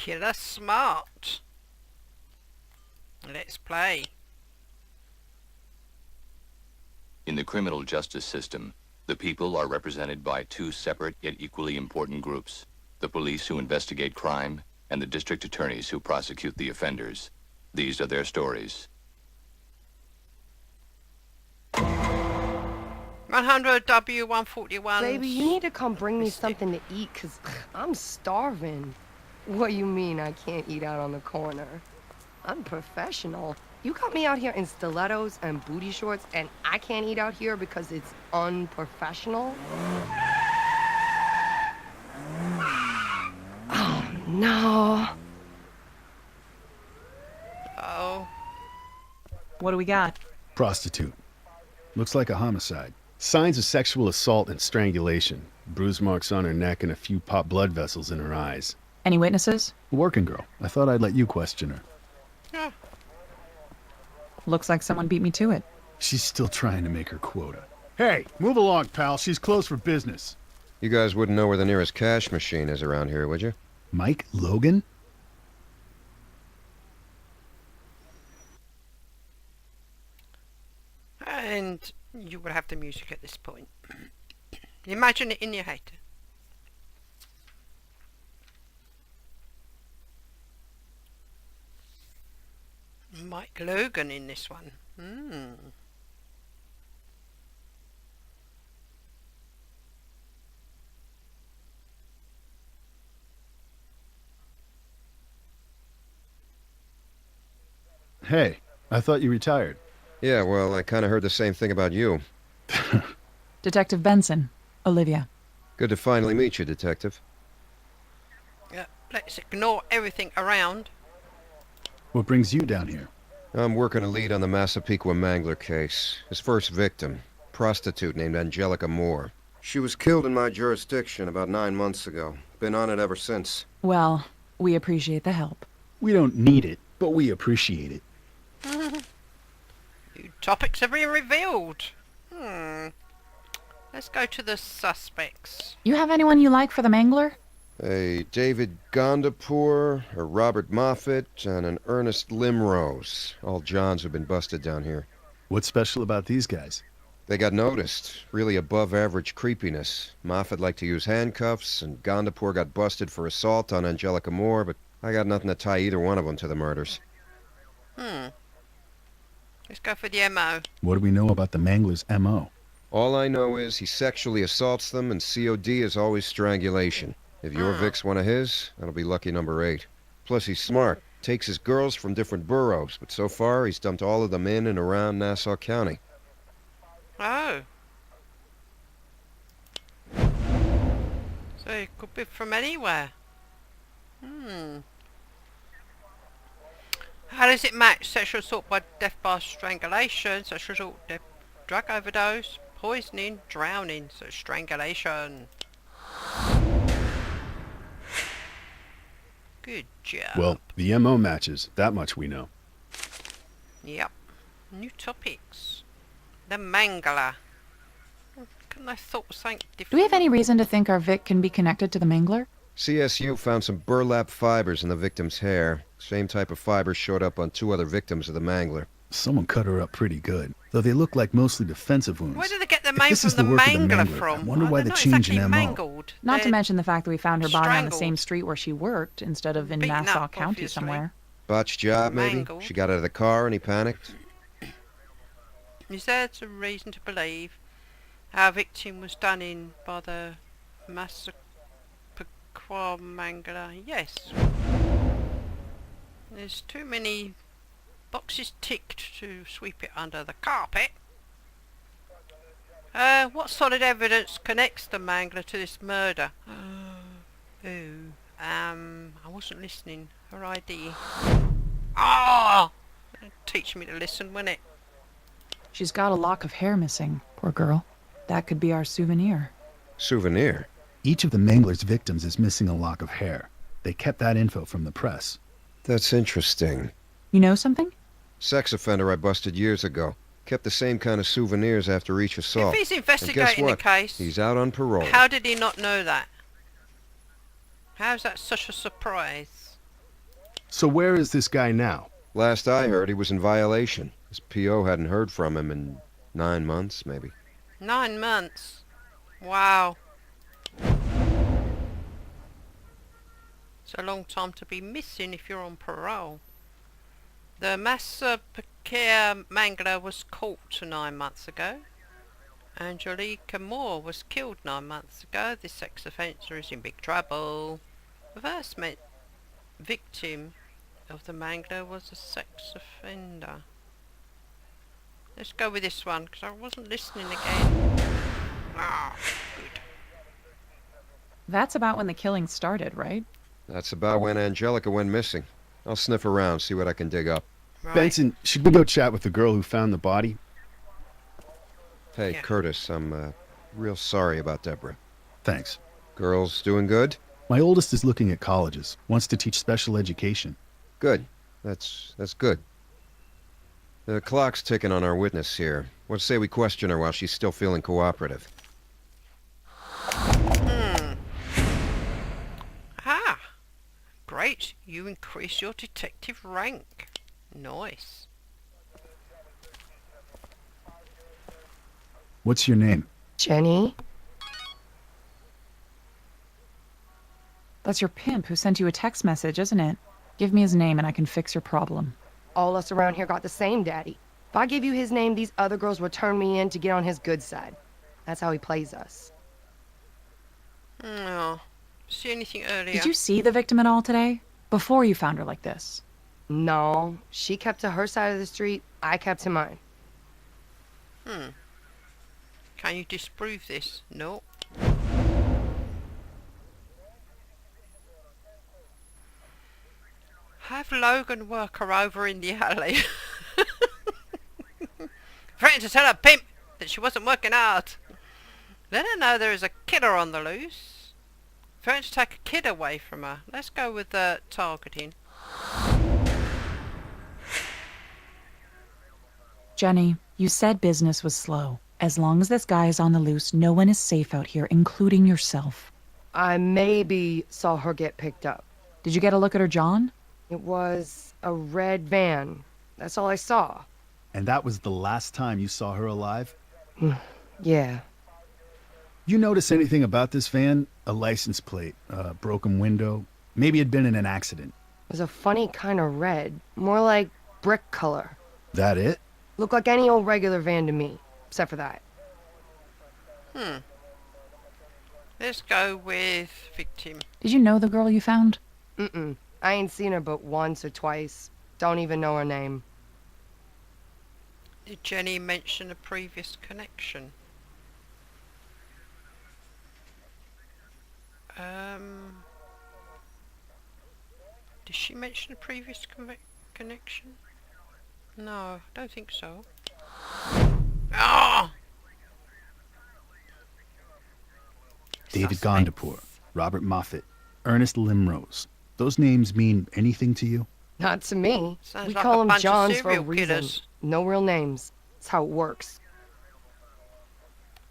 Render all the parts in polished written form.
Killer smart. Let's play. In the criminal justice system, the people are represented by two separate yet equally important groups: the police who investigate crime and the district attorneys who prosecute the offenders. These are their stories. 100 W141. Baby, you need to come bring me something to eat, 'cause I'm starving. What you mean I can't eat out on the corner? I'm professional. You got me out here in stilettos and booty shorts, and I can't eat out here because it's unprofessional? Oh, no. Oh. What do we got? Prostitute. Looks like a homicide. Signs of sexual assault and strangulation. Bruise marks on her neck and a few popped blood vessels in her eyes. Any witnesses? Working girl. I thought I'd let you question her. Yeah. Looks like someone beat me to it. She's still trying to make her quota. Hey, move along, pal. She's closed for business. You guys wouldn't know where the nearest cash machine is around here, would you? Mike Logan? And you will have the music at this point. Imagine it in your head. Mike Logan in this one. Hey, I thought you retired. Yeah, well, I kind of heard the same thing about you. Detective Benson. Olivia. Good to finally meet you, Detective. Yeah, let's ignore everything around. What brings you down here? I'm working a lead on the Massapequa Mangler case. His first victim, prostitute named Angelica Moore. She was killed in my jurisdiction about 9 months ago. Been on it ever since. Well, we appreciate the help. We don't need it, but we appreciate it. New topics have been revealed. Let's go to the suspects. You have anyone you like for the Mangler? A David Gondapour, a Robert Moffat, and an Ernest Limrose. All Johns have been busted down here. What's special about these guys? They got noticed. Really above average creepiness. Moffat liked to use handcuffs, and Gondapour got busted for assault on Angelica Moore, but I got nothing to tie either one of them to the murders. Let's go for the MO. What do we know about the Mangler's M.O.? All I know is he sexually assaults them, and COD is always strangulation. If your Vic's one of his, that'll be lucky number 8. Plus, he's smart. Takes his girls from different boroughs, but so far, he's dumped all of them in and around Nassau County. Oh. So it could be from anywhere. How does it match? Sexual assault by death by strangulation, sexual assault, death, drug overdose, poisoning, drowning, so strangulation. Good job. Well, the M.O. matches. That much we know. Yep. New topics. The Mangler. Couldn't I thought of something different? Do we have any reason to think our Vic can be connected to the Mangler? CSU found some burlap fibers in the victim's hair. Same type of fibers showed up on 2 other victims of the Mangler. Someone cut her up pretty good, though they look like mostly defensive wounds. Where did they get the If name this from is the the work of the Mangler Mangler, from? I wonder why they're the not change in exactly MO. mangled. Not to They're mention the fact that we found her body on the same strangled. street where she worked instead of in Beaten Nassau up, County obviously. somewhere. Botched job, maybe? Mangled. She got out of the car and he panicked? Is there a reason to believe our victim was done in by the Massapequa Mangler? Yes. There's too many boxes ticked to sweep it under the carpet. What solid evidence connects the Mangler to this murder? I wasn't listening. Her ID. Teach me to listen, wouldn't it? She's got a lock of hair missing, poor girl. That could be our souvenir. Souvenir? Each of the Mangler's victims is missing a lock of hair. They kept that info from the press. That's interesting. You know something? Sex offender I busted years ago. Kept the same kind of souvenirs after each assault. If he's And guess investigating the what? case, He's out on parole. how did he not know that? How's that such a surprise? So where is this guy now? Last I heard, he was in violation. His PO hadn't heard from him in 9 months, maybe. 9 months. Wow. It's a long time to be missing if you're on parole. The Massapequa Mangler was caught 9 months ago. Angelica Moore was killed 9 months ago. This sex offender is in big trouble. The first victim of the Mangler was a sex offender. Let's go with this one, because I wasn't listening again. Ah, good. That's about when the killing started, right? That's about when Angelica went missing. I'll sniff around, see what I can dig up. Right. Benson, should we go chat with the girl who found the body? Hey, Yeah. Curtis, I'm real sorry about Deborah. Thanks. Girls doing good? My oldest is looking at colleges, wants to teach special education. Good. That's good. The clock's ticking on our witness here. What say we question her while she's still feeling cooperative? Ah, great. You increase your detective rank. Nice. What's your name? Jenny? That's your pimp who sent you a text message, isn't it? Give me his name and I can fix your problem. All us around here got the same daddy. If I give you his name, these other girls would turn me in to get on his good side. That's how he plays us. Oh, see anything earlier? Did you see the victim at all today? Before you found her like this? No, she kept to her side of the street, I kept to mine. Can you disprove this? No. Have Logan work her over in the alley. Threatened to tell her pimp that she wasn't working hard. Let her know there is a killer on the loose. Threatened to take a kid away from her. Let's go with the targeting. Jenny, you said business was slow. As long as this guy is on the loose, no one is safe out here, including yourself. I maybe saw her get picked up. Did you get a look at her John? It was a red van. That's all I saw. And that was the last time you saw her alive? Yeah. You notice anything about this van? A license plate, a broken window? Maybe it'd been in an accident. It was a funny kind of red. More like brick color. That it? Looked like any old regular van to me. Except for that. Let's go with victim. Did you know the girl you found? Mm-mm. I ain't seen her but once or twice. Don't even know her name. Did Jenny mention a previous connection? Did she mention a previous connection? No, I don't think so. Ah! David Suspects. Gondapur, Robert Moffat, Ernest Limrose. Those names mean anything to you? Not to me. Sounds We like call a them bunch of Johns for a serial reason. killers. No real names. That's how it works.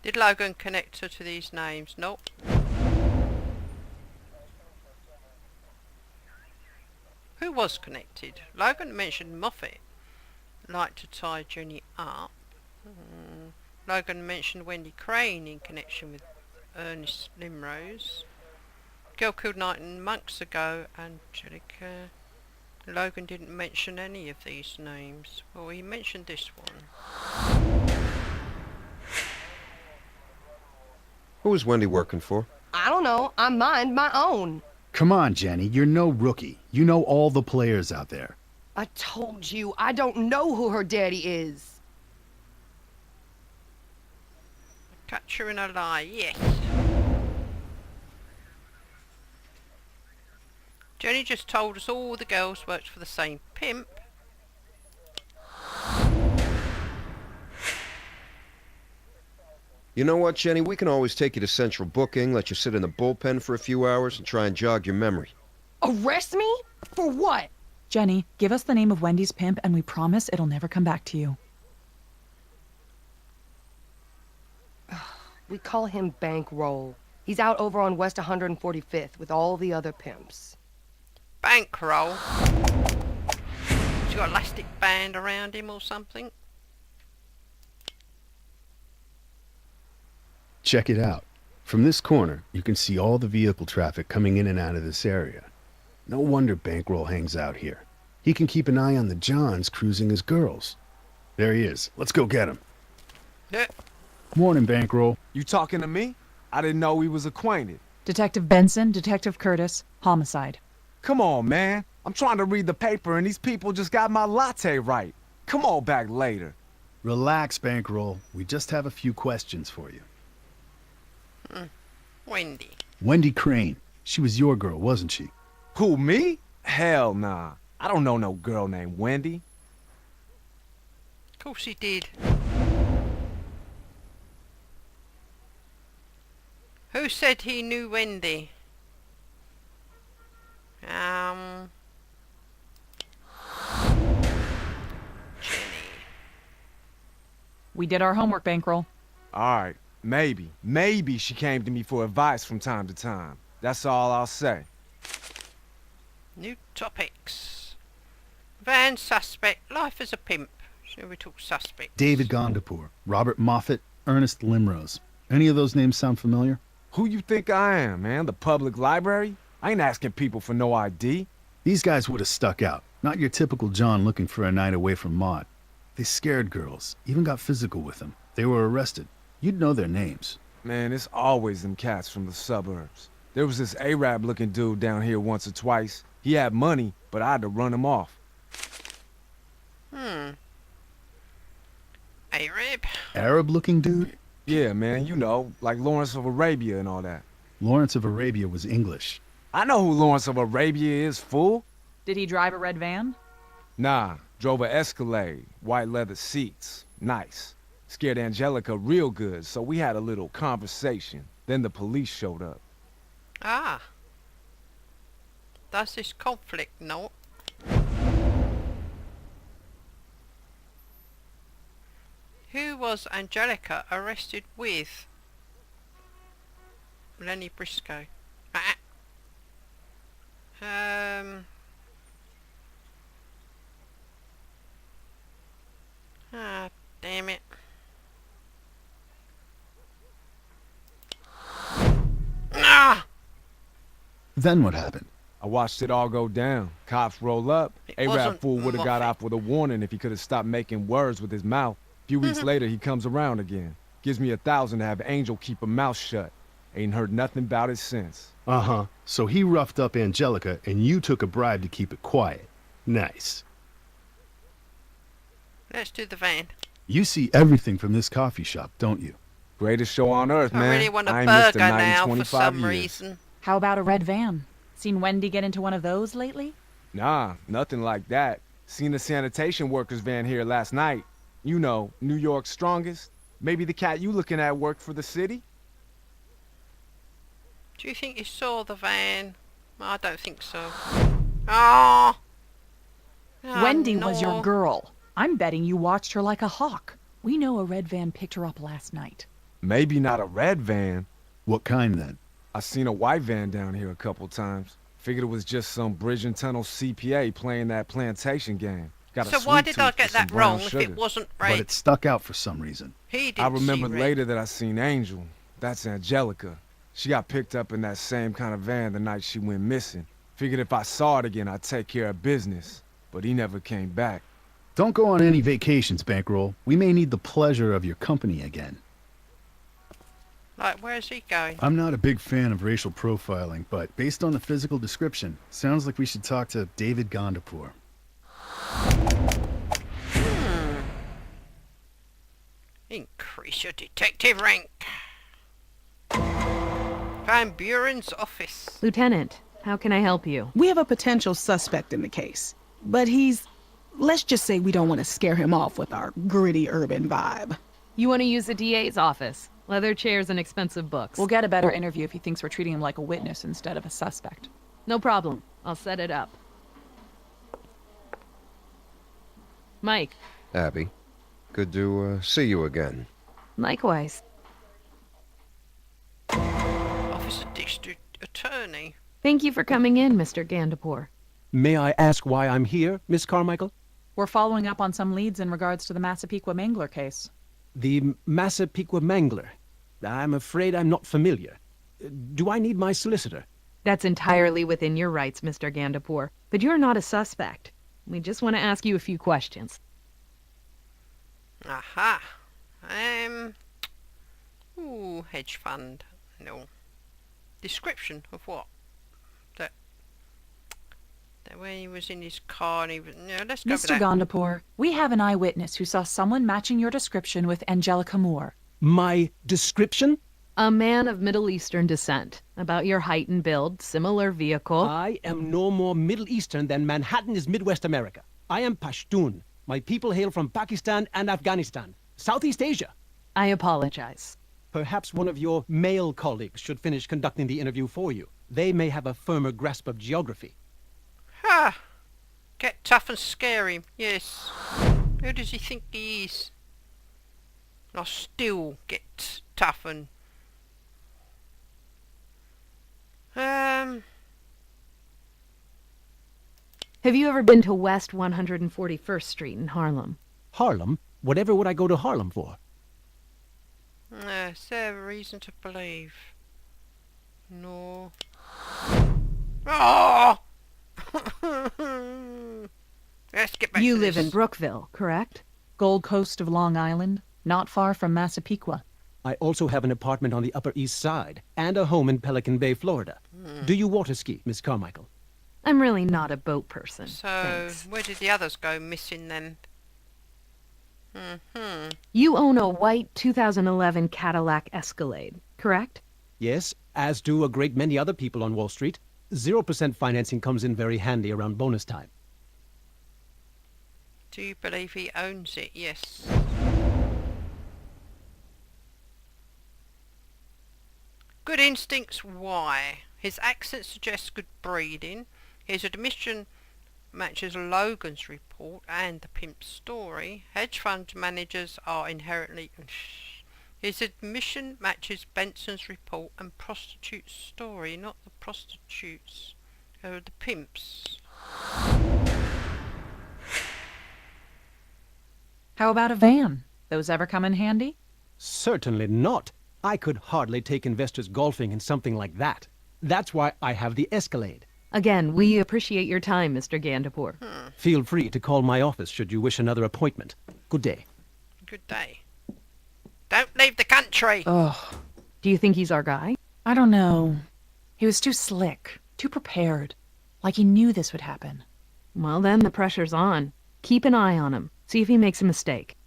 Did Logan connect her to these names? Nope. Who was connected? Logan mentioned Moffat liked to tie Jenny up. Logan mentioned Wendy Crane in connection with Ernest Limrose. Girl killed 9 months ago, Angelica. Logan didn't mention any of these names. Well, he mentioned this one. Who was Wendy working for? I don't know. I mind my own. Come on, Jenny, you're no rookie. You know all the players out there. I told you, I don't know who her daddy is. Catch her in a lie, yes. Jenny just told us all the girls worked for the same pimp. You know what, Jenny? We can always take you to central booking, let you sit in the bullpen for a few hours, and try and jog your memory. Arrest me? For what? Jenny, give us the name of Wendy's pimp and we promise it'll never come back to you. We call him Bankroll. He's out over on West 145th with all the other pimps. bankroll. He's got an elastic band around him or something. Check it out. From this corner, you can see all the vehicle traffic coming in and out of this area. No wonder Bankroll hangs out here. He can keep an eye on the Johns cruising as girls. There he is. Let's go get him. Yeah. Morning, Bankroll. You talking to me? I didn't know we was acquainted. Detective Benson, Detective Curtis, homicide. Come on, man. I'm trying to read the paper and these people just got my latte right. Come on back later. Relax, Bankroll. We just have a few questions for you. Wendy. Wendy Crane. She was your girl, wasn't she? Who, me? Hell nah. I don't know no girl named Wendy. Of course he did. Who said he knew Wendy? Jenny. We did our homework, Bankroll. Alright, maybe she came to me for advice from time to time. That's all I'll say. New topics. Van suspect, life as a pimp. Shall we talk suspects? David Gondapur, Robert Moffat, Ernest Limrose. Any of those names sound familiar? Who you think I am, man? The public library? I ain't asking people for no ID. These guys would have stuck out. Not your typical John looking for a night away from Maud. They scared girls, even got physical with them. They were arrested. You'd know their names. Man, it's always them cats from the suburbs. There was this Arab looking dude down here once or twice. He had money, but I had to run him off. Arab? Arab looking dude? Yeah, man, you know, like Lawrence of Arabia and all that. Lawrence of Arabia was English. I know who Lawrence of Arabia is, fool. Did he drive a red van? Nah, drove a Escalade, white leather seats, nice. Scared Angelica real good, so we had a little conversation. Then the police showed up. Ah. Does this conflict note? Who was Angelica arrested with? Lenny Briscoe. Ah, damn it. Ah! Then what happened? I watched it all go down. Cops roll up. It Arab wasn't fool would have got Muffet. off with a warning if he could have stopped making words with his mouth. A few weeks later, he comes around again. Gives me 1,000 to have Angel keep her mouth shut. Ain't heard nothing about it since. Uh-huh. So he roughed up Angelica, and you took a bribe to keep it quiet. Nice. Let's do the van. You see everything from this coffee shop, don't you? Greatest show on earth, I man. really want a I ain't missed burger a night in now for 25 some years. reason. How about a red van? Seen Wendy get into one of those lately? Nah, nothing like that. Seen the sanitation workers van here last night. You know, New York's strongest. Maybe the cat you looking at worked for the city? Do you think you saw the van? I don't think so. Oh! Wendy was your no. girl. I'm betting you watched her like a hawk. We know a red van picked her up last night. Maybe not a red van. What kind, then? I seen a white van down here a couple times. Figured it was just some bridge and tunnel CPA playing that plantation game. Got a So why sweet did I tooth get for some that brown wrong if sugar. it wasn't But red? it stuck out for some reason. He didn't I remembered see red. later that I seen Angel. That's Angelica. She got picked up in that same kind of van the night she went missing. Figured if I saw it again, I'd take care of business. But he never came back. Don't go on any vacations, Bankroll. We may need the pleasure of your company again. Like, where's he going? I'm not a big fan of racial profiling, but based on the physical description, sounds like we should talk to David Gondapur. Increase your detective rank. Van Buren's office. Lieutenant, how can I help you? We have a potential suspect in the case, but let's just say we don't want to scare him off with our gritty urban vibe. You want to use the DA's office? Leather chairs and expensive books. We'll get a better interview if he thinks we're treating him like a witness instead of a suspect. No problem. I'll set it up. Mike, Abby, good to see you again. likewise. Officer District Attorney. Thank you for coming in, Mr. Gandapur. May I ask why I'm here, Miss Carmichael? We're following up on some leads in regards to the Massapequa Mangler case. The Massapequa Mangler. I'm afraid I'm not familiar. Do I need my solicitor? That's entirely within your rights, Mr. Gandapur. But you're not a suspect. We just want to ask you a few questions. Aha. Hedge fund. No. Description of what? That when he was in his car and he was... No, let's go for Mr. that. Gandapur, we have an eyewitness who saw someone matching your description with Angelica Moore. My description? A man of Middle Eastern descent. About your height and build, similar vehicle. I am no more Middle Eastern than Manhattan is Midwest America. I am Pashtun. My people hail from Pakistan and Afghanistan, Southeast Asia. I apologize. Perhaps one of your male colleagues should finish conducting the interview for you. They may have a firmer grasp of geography. Ha! Get tough and scare him. Yes. Who does he think he is? I'll still get tough and... Have you ever been to West 141st Street in Harlem? Harlem? Whatever would I go to Harlem for? Is there a reason to believe? No. Oh! Let's get back You to live this. in Brookville, correct? Gold Coast of Long Island, not far from Massapequa. I also have an apartment on the Upper East Side and a home in Pelican Bay, Florida. Do you water ski, Miss Carmichael? I'm really not a boat person. So, Thanks. where did the others go missing then? You own a white 2011 Cadillac Escalade, correct? Yes, as do a great many other people on Wall Street. 0% financing comes in very handy around bonus time. Do you believe he owns it? Yes. Good instincts, why? His accent suggests good breeding. His admission matches Logan's report and the pimp's story. Hedge fund managers are inherently... His admission matches Benson's report and prostitute's story, not the prostitutes. The pimps. How about a van? Those ever come in handy? Certainly not. I could hardly take investors golfing in something like that. That's why I have the Escalade. Again, we appreciate your time, Mr. Gandapur. Feel free to call my office should you wish another appointment. Good day. Good day. Don't leave the country! Ugh, Do you think he's our guy? I don't know. He was too slick, too prepared. Like he knew this would happen. Well, then the pressure's on. Keep an eye on him. See if he makes a mistake.